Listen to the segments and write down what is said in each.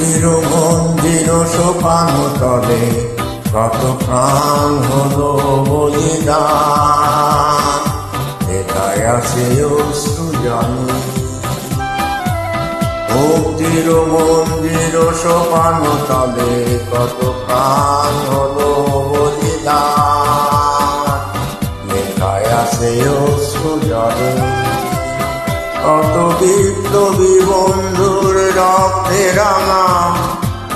মুক্তির মন্দির সোপান তলে কত প্রাণ হলো বলিদান, এটাই আছে অশ্রু জানি। মুক্তির মন্দির সোপান তলে কত প্রাণ হলো বলিদান, লেখায় আছে অশ্রু জানি। কত বিপ্লবী বন্ধুর রক্তে রাঙা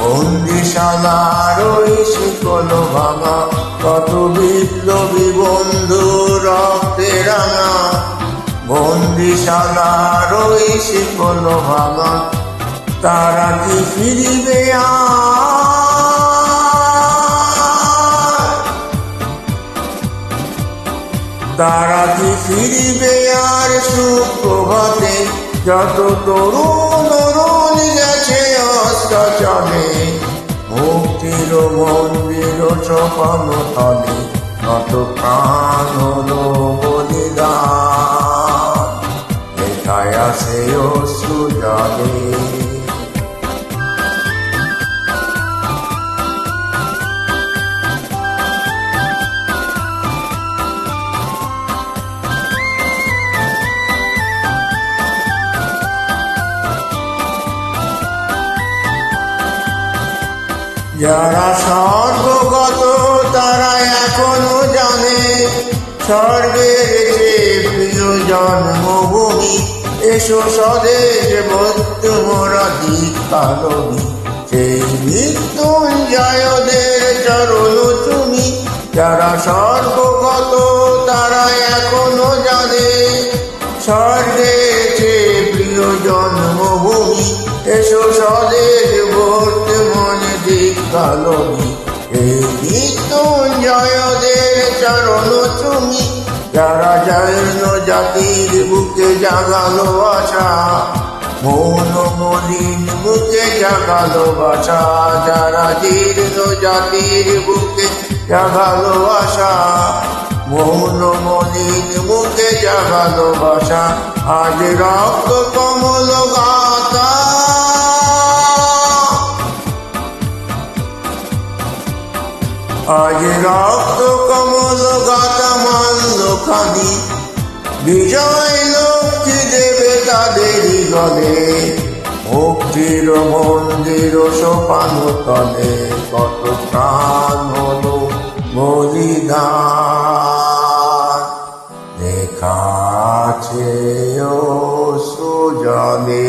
বন্দিশালার ওই শিকল ভাঙা, কত বিপ্লবী বন্ধুর রক্তে রাঙা বন্দিশালার ওই শিকল ভাঙা, তারা কি ফিরিবে তারা কি ফিরিবে আর সুপ্রভাতে, যত তরুণ গেছে অস্ত্রচলে। মুক্তির মন্দির সোপান তলে কত প্রাণ হলো বলিদান, লেখায় আছে অশ্রু জলে। যারা স্বর্গগত তারা এখনো জানে স্বর্গের চেয়ে প্রিয় জন্মভূমি। এসো স্বদেশ বন্ধু মোরা দীক্ষালবি, সেই মৃত্যুঞ্জয়দের চরণ তুমি। যারা স্বর্গগত তারা এখনো জানে স্বর্গের চেয়ে প্রিয় জন্মভূমি। এসো স্বদেশ বন্ধু মনে দীক্ষালবি, এই মৃত্যুঞ্জয়দের চরণ তুমি। যারা জীর্ণ জাতির বুকে জাগালো আশা, মৌন মলিন বুকে জাগালো আশা। যারা জীর্ণ জাতির বুকে জাগালো আশা, মৌন মলিন বুকে জাগালো আশা। আজ রক্ত কমল গাথা, আজ রক্ত কমল গাথা মানল খানি। বিজয় লক্ষ্মী দেবে তাদেরই গলে, মুক্তির মন্দির সোপান তলে কত প্রাণ হলো বলিদান, লেখা আছে অশ্রু জলে।